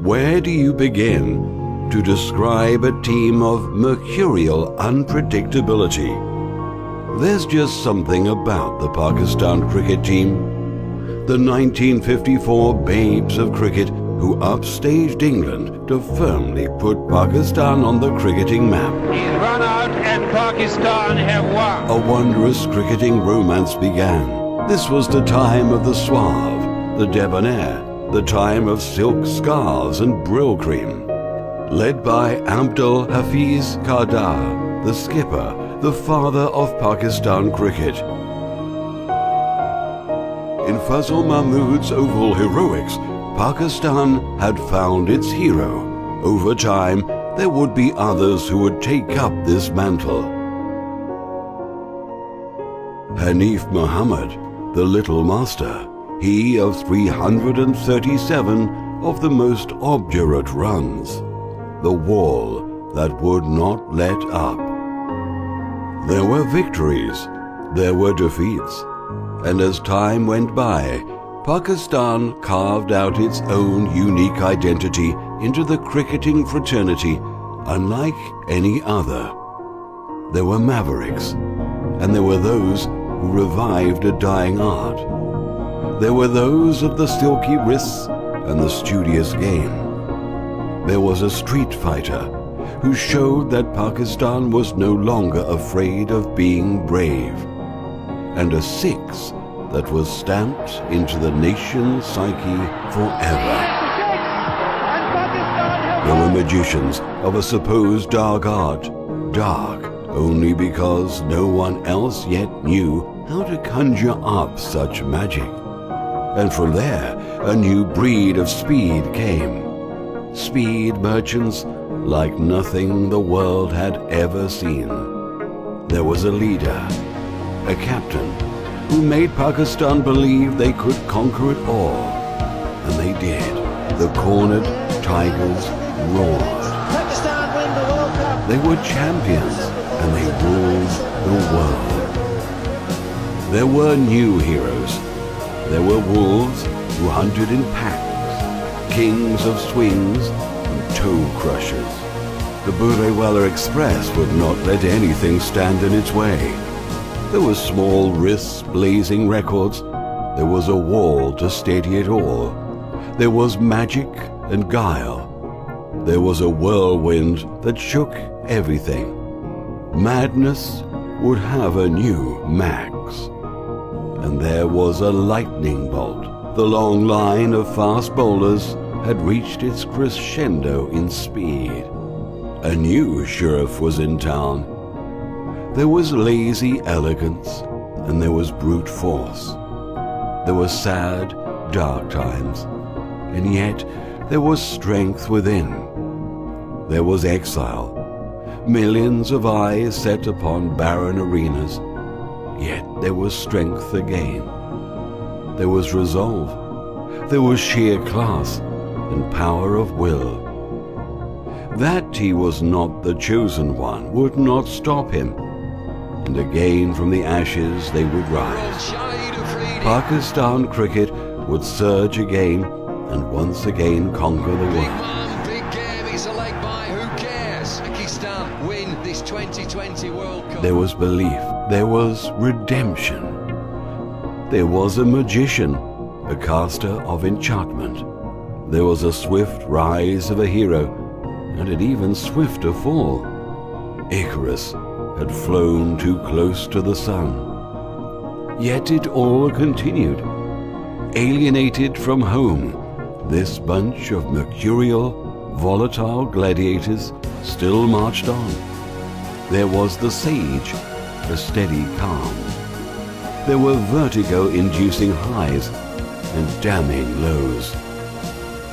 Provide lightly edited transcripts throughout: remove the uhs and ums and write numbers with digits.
Where do you begin to describe a team of mercurial unpredictability? There's just something about the Pakistan cricket team. The 1954 babes of cricket who upstaged England to firmly put Pakistan on the cricketing map. He's run out and Pakistan have won. A wondrous cricketing romance began. This was the time of the suave, the debonair, the time of silk scarves and brill cream. Led by Abdul Hafiz Kardar, the skipper, the father of Pakistan cricket. In Fazl Mahmood's oval heroics, Pakistan had found its hero. Over time, there would be others who would take up this mantle. Hanif Muhammad, the Little Master, he of 337 of the most obdurate runs, the wall that would not let up. There were victories, there were defeats, and as time went by, Pakistan carved out its own unique identity into the cricketing fraternity unlike any other. There were mavericks, and there were those who revived a dying art. There were those of the silky wrists and the studious game. There was a street fighter who showed that Pakistan was no longer afraid of being brave, and a six that was stamped into the nation's psyche forever. There were magicians of a supposed dark art, dark only because no one else yet knew how to conjure up such magic. And from there, a new breed of speed came. Speed merchants like nothing the world had ever seen. There was a leader, a captain, who made Pakistan believe they could conquer it all. And they did. The cornered tigers roared. Pakistan win the World Cup. They were champions, and they ruled the world. There were new heroes. There were wolves who hunted in packs, kings of swings and toe crushers. The Burewala Express would not let anything stand in its way. There were small wrists blazing records. There was a wall to steady it all. There was magic and guile. There was a whirlwind that shook everything. Madness would have a new max. And there was a lightning bolt. The long line of fast bowlers had reached its crescendo in speed. A new sheriff was in town. There was lazy elegance, and there was brute force. There were sad, dark times, and yet there was strength within. There was exile, millions of eyes set upon barren arenas, yet there was strength again. There was resolve, there was sheer class and power of will. That he was not the chosen one would not stop him. And again from the ashes they would rise. Pakistan cricket would surge again and once again conquer the world. Big game, it's a leg by, who cares? Pakistan win this 2020 World Cup. There was belief, there was redemption. There was a magician, a caster of enchantment. There was a swift rise of a hero, and an even swifter fall. Icarus had flown too close to the sun. Yet it all continued. Alienated from home, this bunch of mercurial, volatile gladiators still marched on. There was the sage, a steady calm. There were vertigo-inducing highs and damning lows.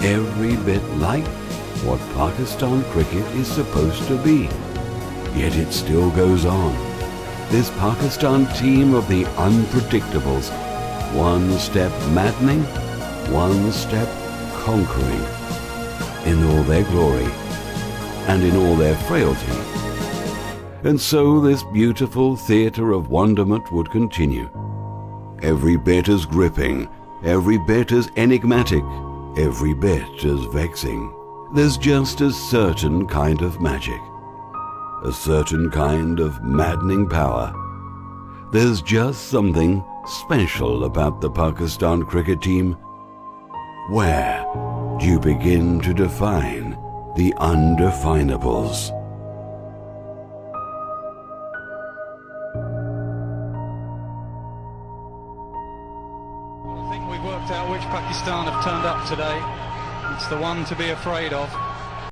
Every bit like what Pakistan cricket is supposed to be. Yet it still goes on. This Pakistan team of the unpredictables, one step maddening, one step conquering, in all their glory and in all their frailty. And so this beautiful theatre of wonderment would continue. Every bit as gripping, every bit as enigmatic, every bit as vexing. There's just a certain kind of magic, a certain kind of maddening power. There's just something special about the Pakistan cricket team. Where do you begin to define the undefinables? I think we've worked out which Pakistan have turned up today. It's the one to be afraid of.